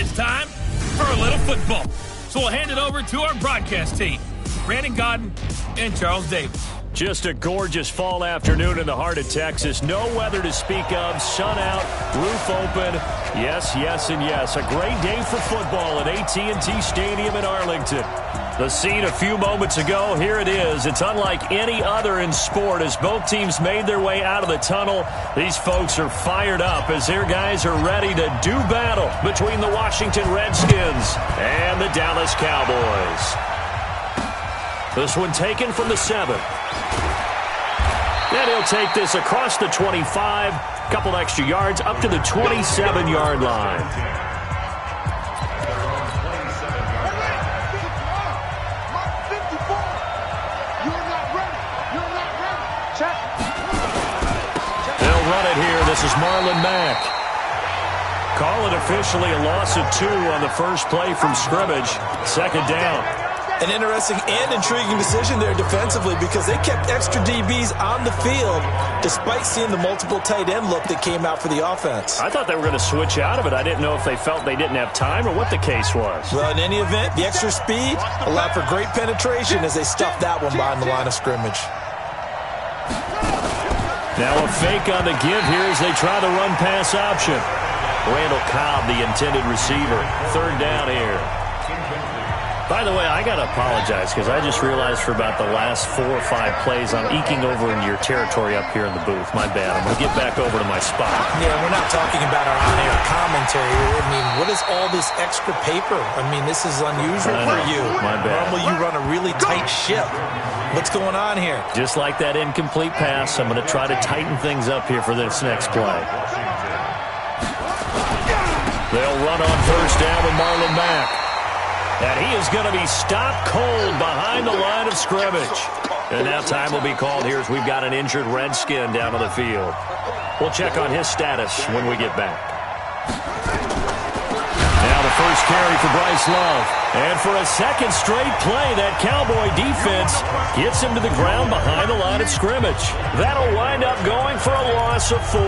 it's time for a little football. So we'll hand it over to our broadcast team, Brandon Godden and Charles Davis. Just a gorgeous fall afternoon in the heart of Texas. No weather to speak of. Sun out, roof open. Yes, yes, and yes. A great day for football at AT&T Stadium in Arlington. The scene a few moments ago, here it is. It's unlike any other in sport as both teams made their way out of the tunnel. These folks are fired up as their guys are ready to do battle between the Washington Redskins and the Dallas Cowboys. This one taken from the 7. And he'll take this across the 25, couple extra yards up to the 27-yard line. They'll run it here. This is Marlon Mack. Call it officially a loss of 2 on the first play from scrimmage. Second down. An interesting and intriguing decision there defensively because they kept extra DBs on the field despite seeing the multiple tight end look that came out for the offense. I thought they were going to switch out of it. I didn't know if they felt they didn't have time or what the case was. Well, in any event, the extra speed allowed for great penetration as they stuffed that one behind the line of scrimmage. Now a fake on the give here as they try the run-pass option. Randall Cobb, the intended receiver. Third down here. By the way, I got to apologize because I just realized for about the last 4 or 5 plays I'm eking over into your territory up here in the booth. My bad. I'm going to get back over to my spot. Yeah, we're not talking about our on-air commentary. I mean, what is all this extra paper? I mean, this is unusual for you. My bad. Normally you run a really tight ship. What's going on here? Just like that incomplete pass, I'm going to try to tighten things up here for this next play. They'll run on first down with Marlon Mack. And he is going to be stopped cold behind the line of scrimmage. And now time will be called here as we've got an injured Redskin down on the field. We'll check on his status when we get back. Now the first carry for Bryce Love. And for a second straight play, that Cowboy defense gets him to the ground behind the line of scrimmage. That'll wind up going for a loss of 4.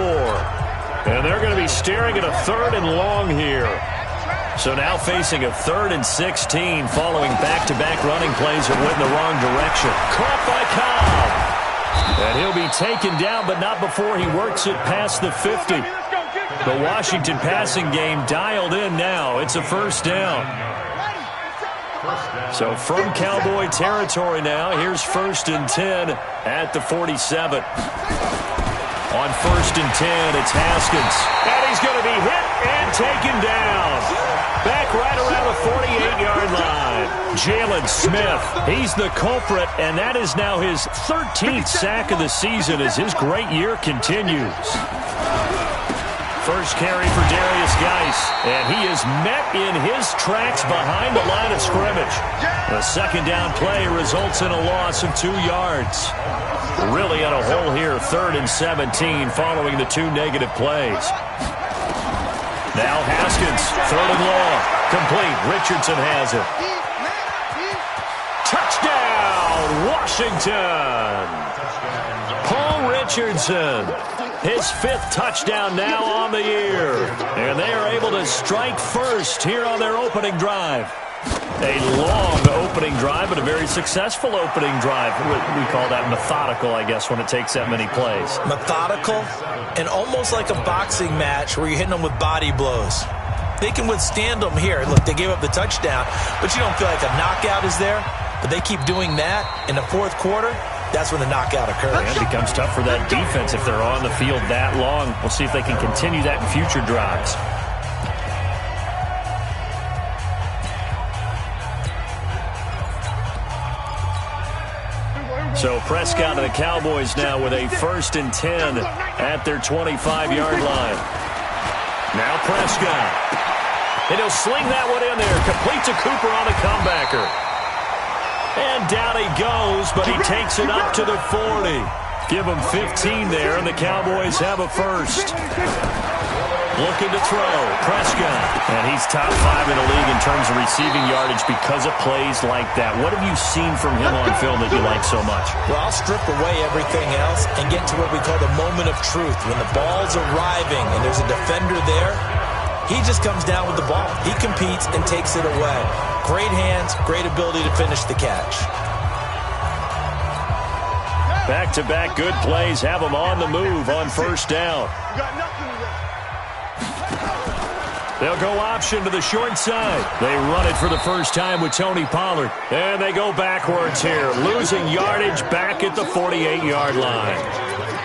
And they're going to be staring at a 3rd and long here. So now facing a 3rd and 16 following back-to-back running plays that went in the wrong direction. Caught by Cobb. And he'll be taken down, but not before he works it past the 50. The Washington passing game dialed in now. It's a first down. So from Cowboy territory now, here's 1st and 10 at the 47. On 1st and 10, it's Haskins. And he's going to be hit and taken down. Back right around the 48-yard line. Jalen Smith, he's the culprit, and that is now his 13th sack of the season as his great year continues. First carry for Darius Geis, and he is met in his tracks behind the line of scrimmage. The second down play results in a loss of 2 yards. Really on a hole here, 3rd and 17 following the 2 negative plays. Now Haskins, 3rd and long. Complete. Richardson has it. Touchdown, Washington. Paul Richardson, his 5th touchdown now on the year. And they are able to strike first here on their opening drive. A long opening drive, but a very successful opening drive. We call that methodical, I guess, when it takes that many plays. Methodical and almost like a boxing match where you're hitting them with body blows. They can withstand them here. Look, they gave up the touchdown, but you don't feel like a knockout is there. But they keep doing that in the 4th quarter. That's when the knockout occurs. And it becomes tough for that defense if they're on the field that long. We'll see if they can continue that in future drives. So Prescott and the Cowboys now with a 1st and 10 at their 25-yard line. Now Prescott. And he'll sling that one in there. Complete to Cooper on the comebacker. And down he goes, but he takes it up to the 40. Give him 15 there, and the Cowboys have a first. Looking to throw, Prescott. And he's top 5 in the league in terms of receiving yardage because of plays like that. What have you seen from him on film that you like so much? Well, I'll strip away everything else and get to what we call the moment of truth. When the ball's arriving and there's a defender there, He just comes down with the ball. He competes and takes it away. Great hands, great ability to finish the catch. Back-to-back good plays have them on the move on first down. They'll go option to the short side. They run it for the first time with Tony Pollard. And they go backwards here, losing yardage back at the 48-yard line.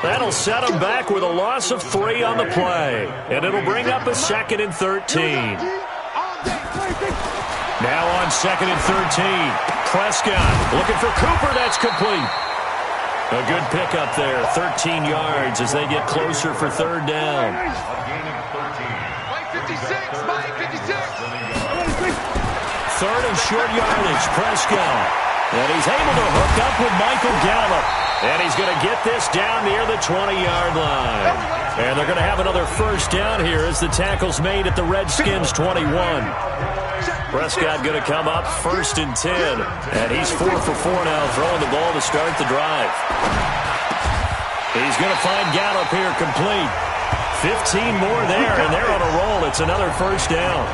That'll set them back with a loss of 3 on the play. And it'll bring up a 2nd and 13. Now on 2nd and 13. Prescott looking for Cooper. That's complete. A good pickup there, 13 yards as they get closer for 3rd down. Third and short yardage, Prescott. And he's able to hook up with Michael Gallup. And he's going to get this down near the 20-yard line. And they're going to have another first down here as the tackle's made at the Redskins' 21. Prescott going to come up 1st and 10. And he's 4 for 4 now, throwing the ball to start the drive. He's going to find Gallup here complete. 15 more there, and they're on a roll. It's another first down.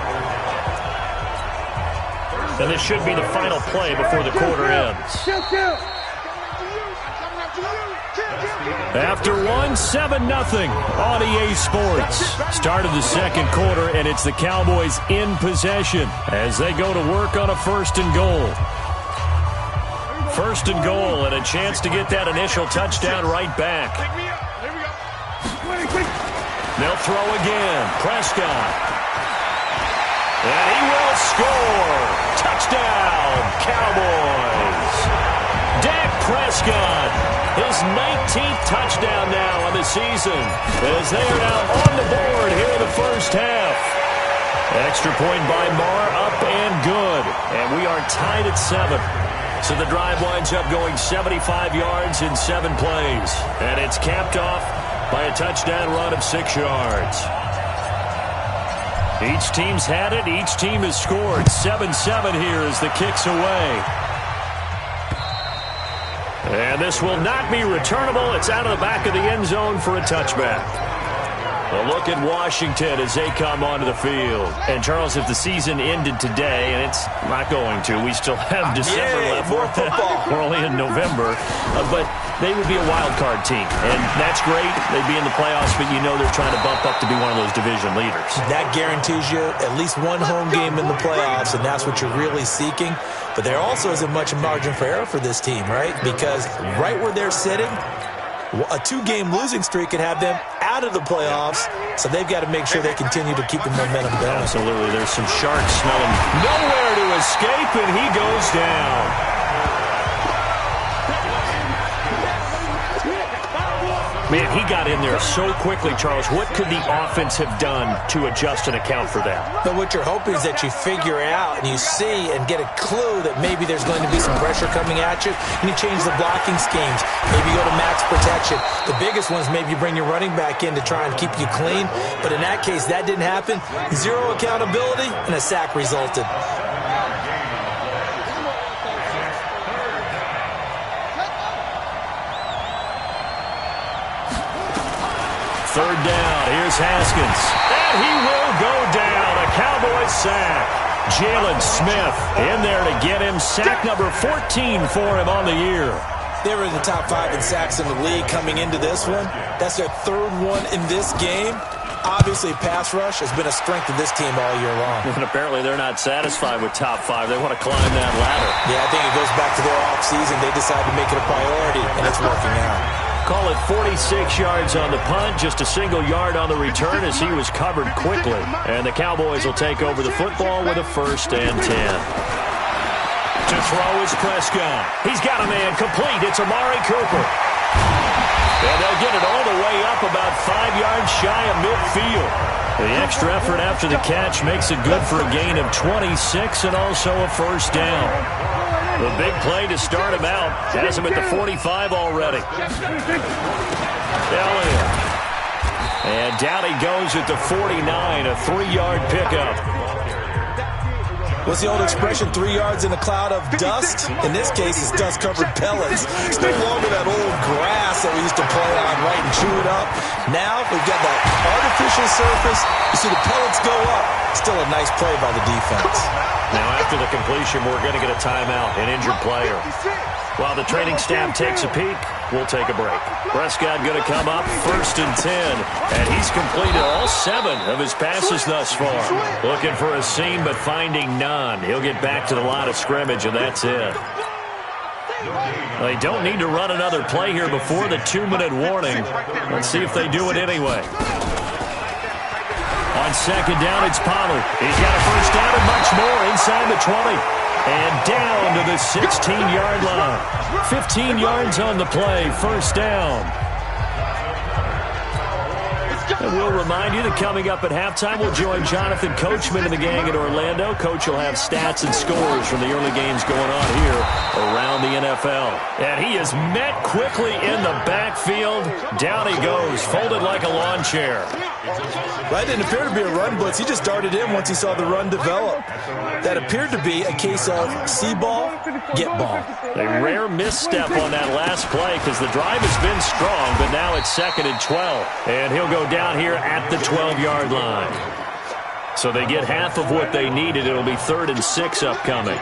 And this should be the final play before the quarter ends. After 7-0 on EA Sports. Start of the second quarter, and it's the Cowboys in possession as they go to work on a 1st and goal. 1st and goal, and a chance to get that initial touchdown right back. They'll throw again. Prescott. And he will score. Touchdown, Cowboys. Dak Prescott, his 19th touchdown now on the season, as they are now on the board here in the first half. Extra point by Marr, up and good. And we are tied at 7. So the drive winds up going 75 yards in 7 plays. And it's capped off by a touchdown run of 6 yards. Each team's had it. Each team has scored. 7-7 here as the kick's away. And this will not be returnable. It's out of the back of the end zone for a touchback. A look at Washington as they come onto the field. And, Charles, if the season ended today, and it's not going to, we still have December left. More football. We're only in November. But they would be a wild card team. And that's great. They'd be in the playoffs, but you know they're trying to bump up to be one of those division leaders. That guarantees you at least one home game in the playoffs, and that's what you're really seeking. But there also isn't much margin for error for this team, right? Because right where they're sitting, a 2-game losing streak could have them out of the playoffs, so they've got to make sure they continue to keep the momentum going. Absolutely. There's some sharks smelling nowhere to escape, and he goes down. Man, he got in there so quickly, Charles. What could the offense have done to adjust and account for that? But what you're hoping is that you figure out and you see and get a clue that maybe there's going to be some pressure coming at you, and you change the blocking schemes. Maybe you go to max protection. The biggest one is maybe you bring your running back in to try and keep you clean. But in that case, that didn't happen. 0 accountability, and a sack resulted. Third down. Here's Haskins. And he will go down. A Cowboys sack. Jalen Smith in there to get him. Sack number 14 for him on the year. They were in the top 5 in sacks in the league coming into this one. That's their 3rd one in this game. Obviously, pass rush has been a strength of this team all year long. And apparently they're not satisfied with top 5. They want to climb that ladder. Yeah, I think it goes back to their offseason. They decided to make it a priority, and it's working out. Call it 46 yards on the punt, just a single yard on the return as he was covered quickly. And the Cowboys will take over the football with a 1st and 10. To throw is Prescott. He's got a man complete. It's Amari Cooper. And they'll get it all the way up about 5 yards shy of midfield. The extra effort after the catch makes it good for a gain of 26 and also a 1st down. The big play to start him out. Has him at the 45 already. Elliott. And down he goes at the 49, a 3-yard pickup. What's the old expression, 3 yards in a cloud of dust? In this case, it's dust-covered pellets. It's no longer that old grass that we used to play on, right, and chew it up. Now we've got that artificial surface. You see the pellets go up. Still a nice play by the defense. Now after the completion, we're going to get a timeout, an injured player. While the training staff takes a peek, we'll take a break. Prescott going to come up 1st and 10, and he's completed all 7 of his passes thus far. Looking for a seam, but finding none. He'll get back to the line of scrimmage, and that's it. They don't need to run another play here before the 2-minute warning. Let's see if they do it anyway. On 2nd down, it's Pollard. He's got a 1st down and much more inside the 20. And down to the 16-yard line. 15 yards on the play, 1st down. And we'll remind you that coming up at halftime, we'll join Jonathan Coachman and the gang in Orlando. Coach will have stats and scores from the early games going on here around the NFL. And he is met quickly in the backfield. Down he goes, folded like a lawn chair. That didn't appear to be a run blitz. He just darted in once he saw the run develop. That appeared to be a case of see ball, get ball. A rare misstep on that last play because the drive has been strong, but now it's 2nd and 12. And he'll go down here at the 12-yard line. So they get half of what they needed. It'll be 3rd and 6 upcoming.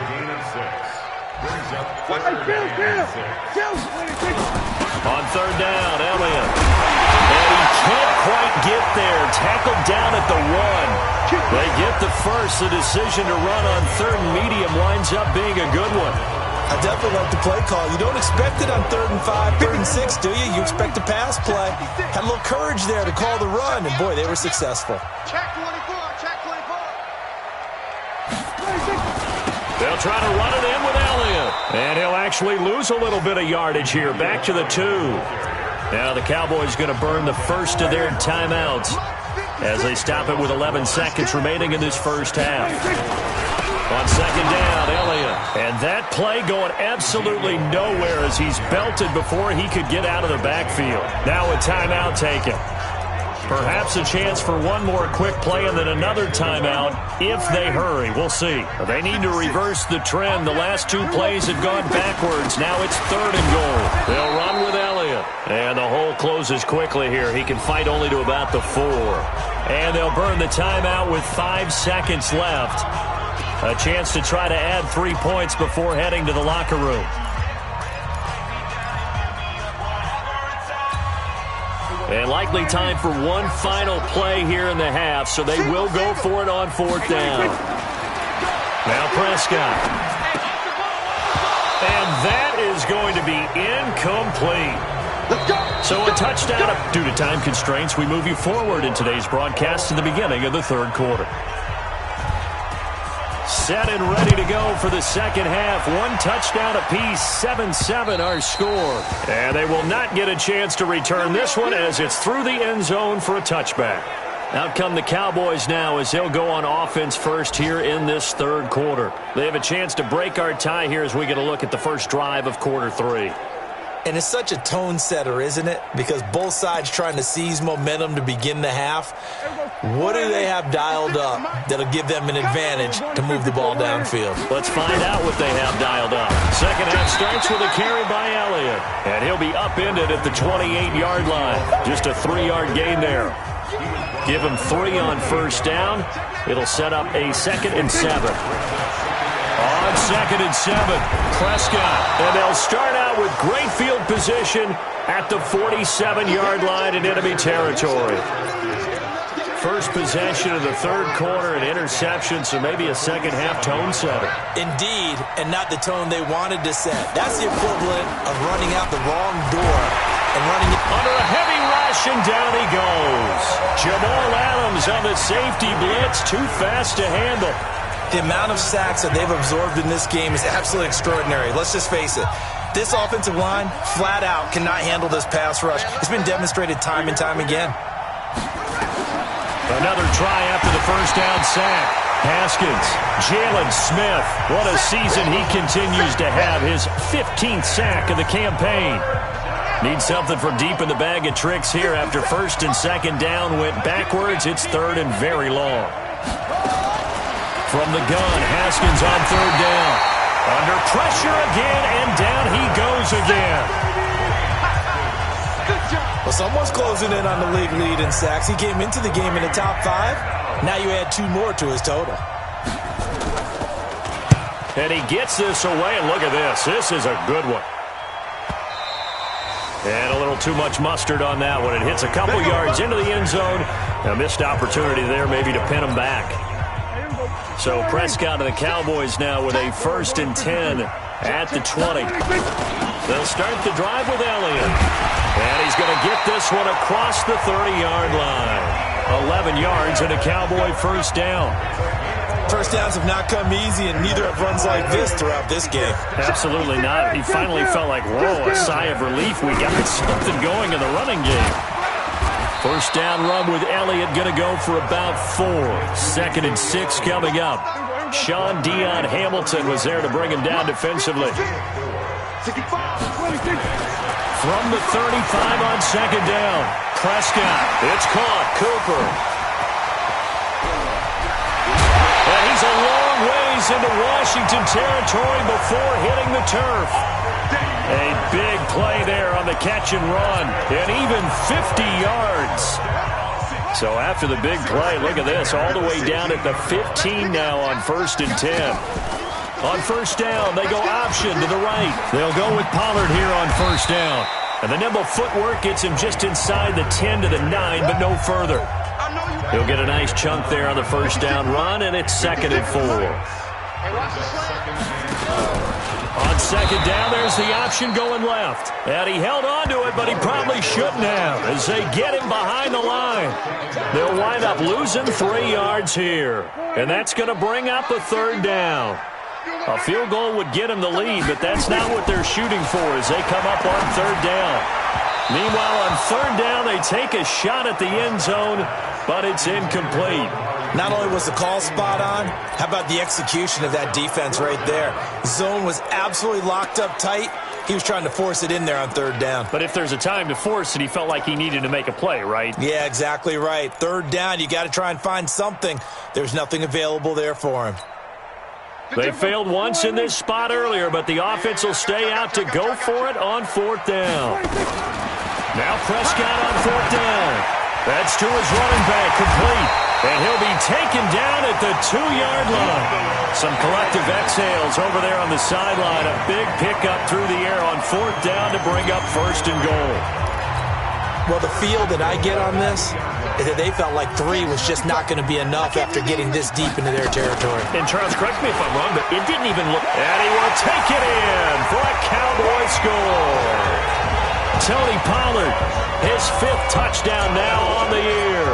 On 3rd down, Elliott. And he can't quite get there. Tackled down at the 1. They get the first. The decision to run on 3rd and medium winds up being a good one. I definitely like the play call. You don't expect it on 3rd and 5, 3rd and 6, do you? You expect a pass play. Had a little courage there to call the run, and boy, they were successful. Check 24, check 24. They'll try to run it in with Elliott. And he'll actually lose a little bit of yardage here. Back to the 2. Now the Cowboys going to burn the first of their timeouts as they stop it with 11 seconds remaining in this first half. On 2nd down, Elliott. And that play going absolutely nowhere as he's belted before he could get out of the backfield. Now a timeout taken. Perhaps a chance for one more quick play and then another timeout if they hurry. We'll see. They need to reverse the trend. The last 2 plays have gone backwards. Now it's 3rd and goal. They'll run with Elliott. And the hole closes quickly here. He can fight only to about the 4. And they'll burn the timeout with 5 seconds left. A chance to try to add 3 points before heading to the locker room. And likely time for one final play here in the half, so they will go for it on 4th down. Now Prescott. And that is going to be incomplete. So a touchdown. Due to time constraints, we move you forward in today's broadcast to the beginning of the 3rd quarter. Set and ready to go for the 2nd half. 1 touchdown apiece, 7-7 our score. And they will not get a chance to return this one as it's through the end zone for a touchback. Out come the Cowboys now as they'll go on offense first here in this 3rd quarter. They have a chance to break our tie here as we get a look at the first drive of quarter 3. And it's such a tone setter, isn't it? Because both sides trying to seize momentum to begin the half. What do they have dialed up that'll give them an advantage to move the ball downfield? Let's find out what they have dialed up. 2nd half starts with a carry by Elliott. And he'll be upended at the 28-yard line. Just a 3-yard gain there. Give him 3 on 1st down. It'll set up a 2nd and 7. On 2nd and 7, Prescott. And they'll start out with great field position at the 47-yard line in enemy territory. First possession of the 3rd quarter, an interception, so maybe a 2nd half tone setter. Indeed, and not the tone they wanted to set. That's the equivalent of running out the wrong door and running it under a heavy rush, and down he goes. Jamal Adams on the safety blitz, too fast to handle. The amount of sacks that they've absorbed in this game is absolutely extraordinary. Let's just face it. This offensive line, flat out, cannot handle this pass rush. It's been demonstrated time and time again. Another try after the 1st down sack. Haskins, Jalen Smith. What a season he continues to have. His 15th sack of the campaign. Needs something from deep in the bag of tricks here after 1st and 2nd down went backwards. It's 3rd and very long. from the gun. Haskins on third down. Under pressure again, and down he goes again. Well, someone's closing in on the league lead in sacks. He came into the game in the top 5. Now you add 2 more to his total. And he gets this away, and look at this. This is a good one. And a little too much mustard on that one. It hits a couple yards into the end zone. A missed opportunity there maybe to pin him back. So Prescott and the Cowboys now with a 1st and 10 at the 20. They'll start the drive with Elliott. And he's going to get this one across the 30-yard line. 11 yards and a Cowboy first down. First downs have not come easy, and neither have runs like this throughout this game. Absolutely not. He finally felt like, whoa, a sigh of relief. We got something going in the running game. First down run with Elliott going to go for about 4. 2nd and 6 coming up. Sean Dion Hamilton was there to bring him down defensively. From the 35 on 2nd down. Prescott. It's caught. Cooper. And he's a long ways into Washington territory before hitting the turf. A big play there on the catch and run. And even 50 yards. So after the big play, look at this. All the way down at the 15 now on 1st and 10. On first down, they go option to the right. They'll go with Pollard here on first down. And the nimble footwork gets him just inside the 10 to the 9, but no further. He'll get a nice chunk there on the first down run, and it's 2nd and 4. On 2nd down, there's the option going left. And he held on to it, but he probably shouldn't have as they get him behind the line. They'll wind up losing 3 yards here. And that's going to bring up the 3rd down. A field goal would get him the lead, but that's not what they're shooting for as they come up on 3rd down. Meanwhile, on 3rd down, they take a shot at the end zone, but it's incomplete. Not only was the call spot on, how about the execution of that defense right there? Zone was absolutely locked up tight. He was trying to force it in there on 3rd down. But if there's a time to force it, he felt like he needed to make a play, right? Yeah, exactly right. 3rd down, you got to try and find something. There's nothing available there for him. They failed once in this spot earlier, but the offense will stay out to go for it on 4th down. Now Prescott on 4th down. That's to his running back, complete. And he'll be taken down at the 2-yard line. Some collective exhales over there on the sideline. A big pickup through the air on 4th down to bring up 1st and goal. Well, the feel that I get on this is that they felt like 3 was just not going to be enough after getting this deep into their territory. And Charles, correct me if I'm wrong, but it didn't even look. And he will take it in for a Cowboy score. Tony Pollard, his 5th touchdown now on the year.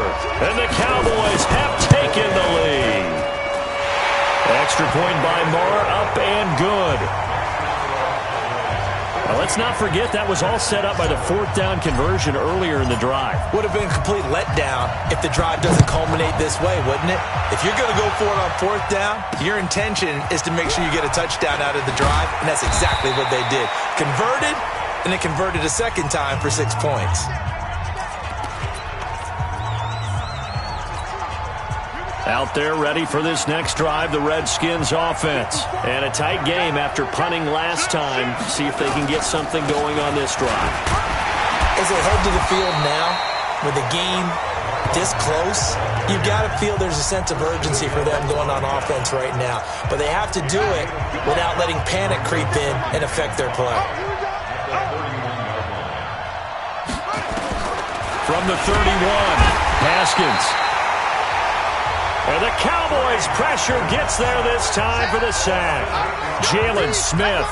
And the Cowboys have taken the lead. Extra point by Moore, up and good. Now, let's not forget that was all set up by the 4th down conversion earlier in the drive. Would have been a complete letdown if the drive doesn't culminate this way, wouldn't it? If you're going to go for it on 4th down, your intention is to make sure you get a touchdown out of the drive, and that's exactly what they did. Converted, and they converted a 2nd time for 6 points. Out there ready for this next drive, the Redskins offense. And a tight game after punting last time. See if they can get something going on this drive. As they head to the field now, with the game this close, you've got to feel there's a sense of urgency for them going on offense right now. But they have to do it without letting panic creep in and affect their play. From the 31, Haskins. And the Cowboys' pressure gets there this time for the sack. Jalen Smith.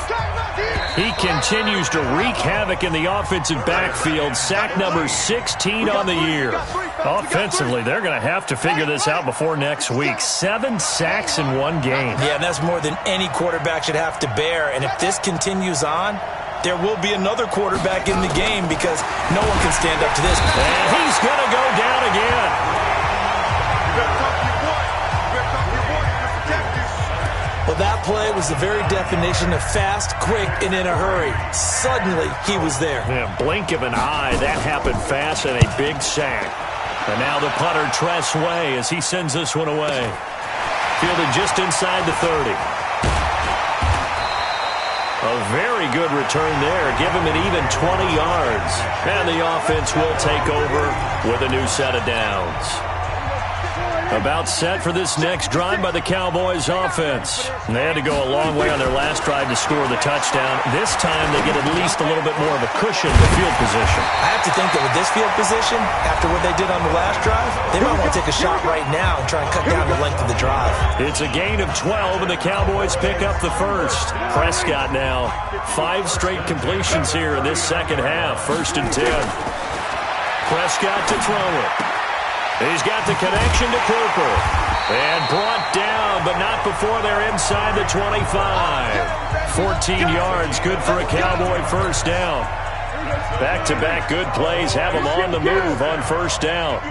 He continues to wreak havoc in the offensive backfield. Sack number 16 on the year. Offensively, they're going to have to figure this out before next week. 7 sacks in 1 game. Yeah, and that's more than any quarterback should have to bear. And if this continues on, there will be another quarterback in the game because no one can stand up to this. And he's going to go down again. Well, that play was the very definition of fast, quick, and in a hurry. Suddenly, he was there. Yeah, blink of an eye. That happened fast and a big sack. And now the punter, Tress Way, as he sends this one away. Fielded just inside the 30. A very good return there. Give him an even 20 yards. And the offense will take over with a new set of downs. About set for this next drive by the Cowboys offense. And they had to go a long way on their last drive to score the touchdown. This time they get at least a little bit more of a cushion to field position. I have to think that with this field position, after what they did on the last drive, they might want to take a shot right now and try and cut down the length of the drive. It's a gain of 12, and the Cowboys pick up the first. Prescott now, 5 straight completions here in this second half. 1st and 10. Prescott to throw it. He's got the connection to Cooper. And brought down, but not before they're inside the 25. 14 yards, good for a Cowboy first down. Back-to-back good plays have them on the move on first down.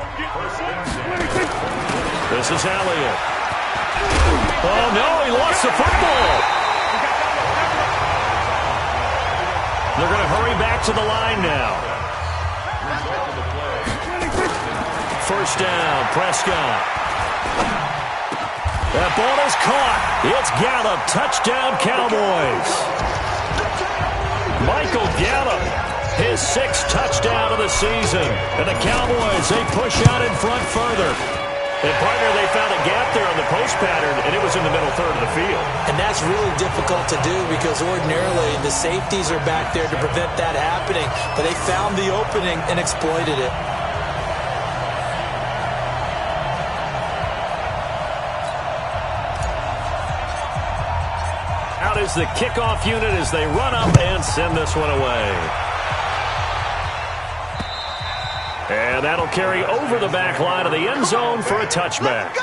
This is Elliott. Oh, no, he lost the football. They're going to hurry back to the line now. First down, Prescott. That ball is caught. It's Gallup. Touchdown, Cowboys. Michael Gallup, his 6th touchdown of the season. And the Cowboys, they push out in front further. And, partner, they found a gap there on the post pattern, and it was in the middle third of the field. And that's really difficult to do because ordinarily the safeties are back there to prevent that happening. But they found the opening and exploited it. Out is the kickoff unit as they run up and send this one away. And that'll carry over the back line of the end zone for a touchback.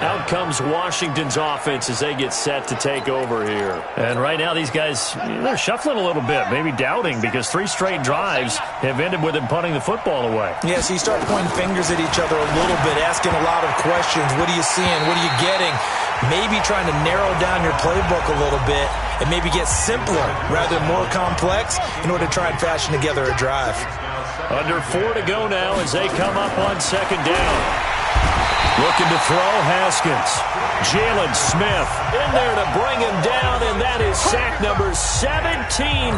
Out comes Washington's offense as they get set to take over here. And right now these guys, they're shuffling a little bit, maybe doubting, because 3 straight drives have ended with them punting the football away. Yeah, so you start pointing fingers at each other a little bit, asking a lot of questions. What are you seeing? What are you getting? Maybe trying to narrow down your playbook a little bit and maybe get simpler rather than more complex in order to try and fashion together a drive. Under 4 to go now as they come up on second down. Looking to throw, Haskins. Jalen Smith in there to bring him down, and that is sack number 17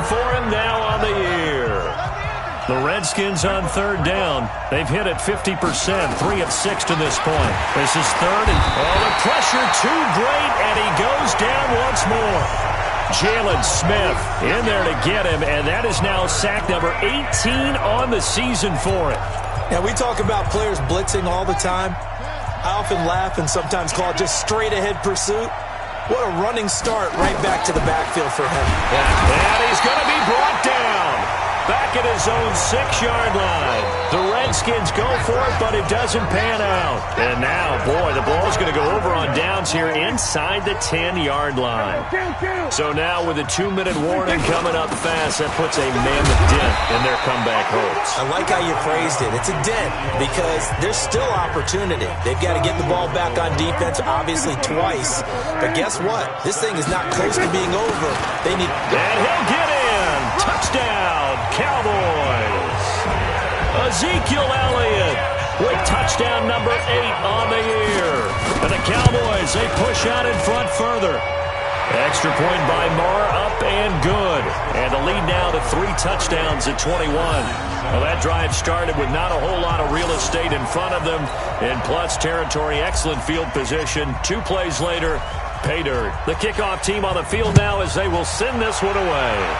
for him now on the year. The Redskins on third down. They've hit it 50%, 3 of 6 to this point. This is third, and the pressure too great, and he goes down once more. Jalen Smith in there to get him, and that is now sack number 18 on the season for him. Now, we talk about players blitzing all the time. I often laugh and sometimes call it just straight-ahead pursuit. What a running start right back to the backfield for him. And he's going to be brought down. Back at his own 6-yard line. The Redskins go for it, but it doesn't pan out. And now, boy, the ball's going to go over on downs here inside the 10-yard line. So now with a 2-minute warning coming up fast, that puts a mammoth dent in their comeback hopes. I like how you phrased it. It's a dent because there's still opportunity. They've got to get the ball back on defense, obviously twice. But guess what? This thing is not close to being over. They need... And he'll get in. Touchdown, Cowboys. Ezekiel Elliott with touchdown number 8 on the year. And the Cowboys, they push out in front further. Extra point by Marr, up and good. And the lead now to 3 touchdowns at 21. Well, that drive started with not a whole lot of real estate in front of them. In plus territory, excellent field position. 2 plays later, pay dirt. The kickoff team on the field now as they will send this one away.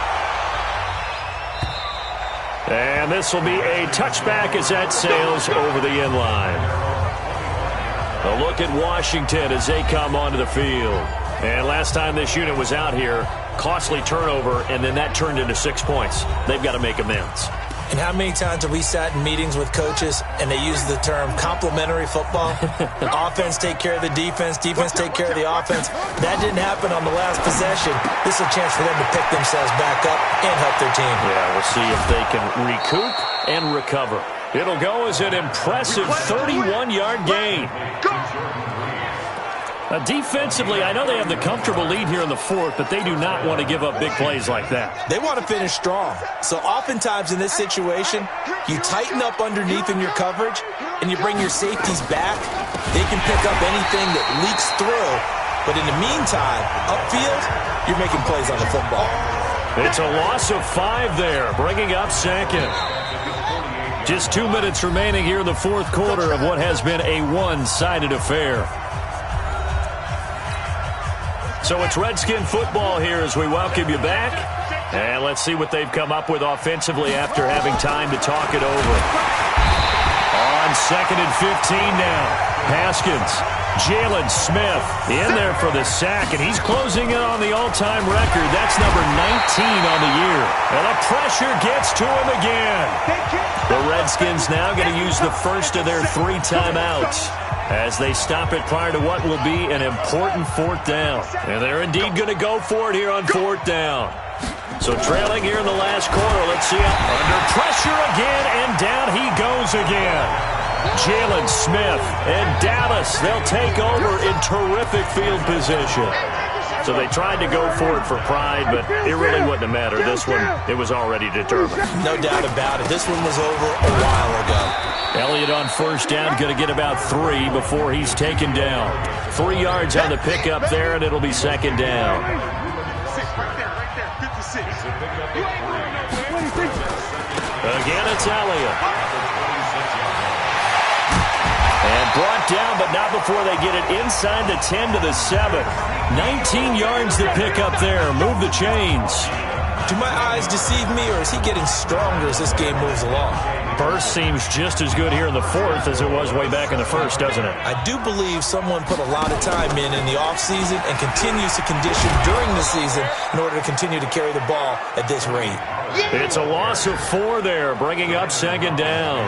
And this will be a touchback as that sails over the end line. A look at Washington as they come onto the field. And last time this unit was out here, costly turnover, and then that turned into 6 points. They've got to make amends. And how many times have we sat in meetings with coaches and they use the term complementary football? Offense take care of the defense, defense take care of the offense. That didn't happen on the last possession. This is a chance for them to pick themselves back up and help their team. Yeah, we'll see if they can recoup and recover. It'll go as an impressive 31-yard gain. Defensively, I know they have the comfortable lead here in the fourth, but they do not want to give up big plays like that. They want to finish strong. So oftentimes in this situation, you tighten up underneath in your coverage, and you bring your safeties back. They can pick up anything that leaks through. But in the meantime, upfield, you're making plays on the football. It's a loss of 5 there, bringing up second. Just 2 minutes remaining here in the fourth quarter of what has been a one-sided affair. So it's Redskin football here as we welcome you back. And let's see what they've come up with offensively after having time to talk it over. On 2nd and 15 now. Haskins, Jalen Smith in there for the sack, and he's closing in on the all-time record. That's number 19 on the year. And the pressure gets to him again. The Redskins now going to use the first of their 3 timeouts as they stop it prior to what will be an important 4th down. And they're indeed going to go for it here on 4th down. So trailing here in the last quarter, let's see it. Under pressure again, and down he goes again. Jalen Smith and Dallas, they'll take over in terrific field position. So they tried to go for it for pride, but it really wouldn't have mattered. This one, it was already determined. No doubt about it. This one was over a while ago. Elliott on first down, going to get about 3 before he's taken down. 3 yards on the pickup there, and it'll be 2nd down. Again, it's Elliott. And brought down, but not before they get it inside the 10 to the 7. 19 yards to pick up there. Move the chains. Do my eyes deceive me, or is he getting stronger as this game moves along? Burst seems just as good here in the 4th as it was way back in the 1st, doesn't it? I do believe someone put a lot of time in the offseason and continues to condition during the season in order to continue to carry the ball at this rate. It's a loss of 4 there, bringing up 2nd down.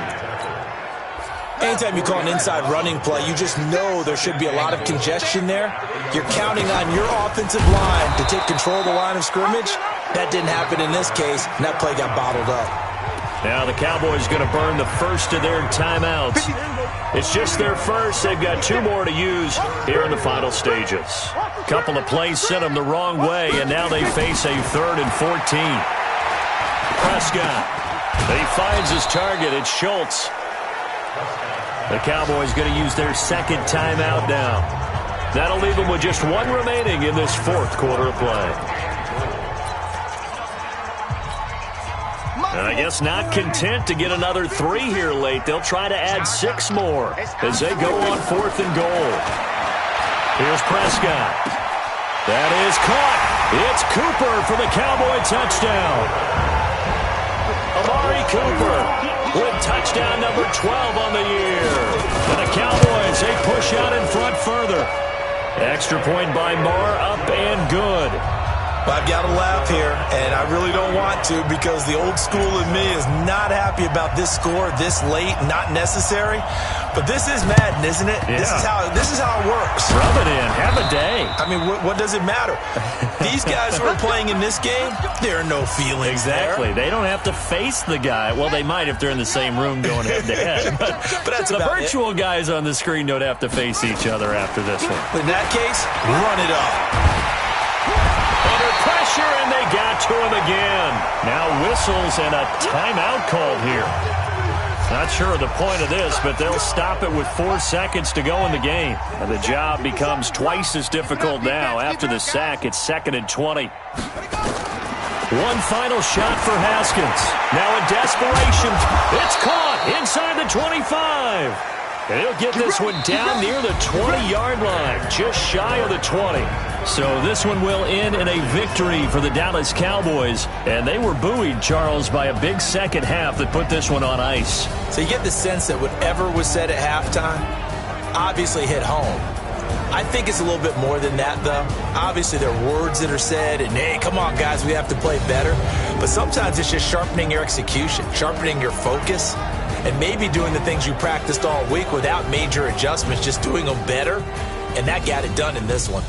Anytime you call an inside running play, you just know there should be a lot of congestion there. You're counting on your offensive line to take control of the line of scrimmage. That didn't happen in this case, and that play got bottled up. Now the Cowboys going to burn the first of their timeouts. It's just their first. They've got 2 more to use here in the final stages. A couple of plays sent them the wrong way, and now they face a 3rd and 14. Prescott. He finds his target. It's Schultz. The Cowboys going to use their 2nd timeout now. That'll leave them with just 1 remaining in this 4th quarter of play. And I guess not content to get another 3 here late. They'll try to add 6 more as they go on 4th and goal. Here's Prescott. That is caught. It's Cooper for the Cowboy touchdown. Amari Cooper with touchdown number 12 on the year. And the Cowboys, they push out in front further. Extra point by Marr, up and good. I've got to laugh here, and I really don't want to because the old school in me is not happy about this score this late, not necessary. But this is Madden, isn't it? Yeah. This is how it works. Rub it in. Have a day. I mean, what does it matter? These guys who are playing in this game, there are no feelings Exactly. there. They don't have to face the guy. Well, they might if they're in the same room going head-to-head. But that's the about virtual guys on the screen don't have to face each other after this one. In that case, run it up. Under pressure, and they got to him again. Now whistles and a timeout called here. Not sure of the point of this, but they'll stop it with 4 seconds to go in the game. And the job becomes twice as difficult now. After the sack, it's 2nd and 20. One final shot for Haskins. Now in desperation, it's caught inside the 25. And he'll get this one down near the 20-yard line, just shy of the 20. So this one will end in a victory for the Dallas Cowboys. And they were buoyed, Charles, by a big second half that put this one on ice. So you get the sense that whatever was said at halftime obviously hit home. I think it's a little bit more than that, though. Obviously, there are words that are said, and, hey, come on, guys, we have to play better. But sometimes it's just sharpening your execution, sharpening your focus, and maybe doing the things you practiced all week without major adjustments, just doing them better. And that got it done in this one.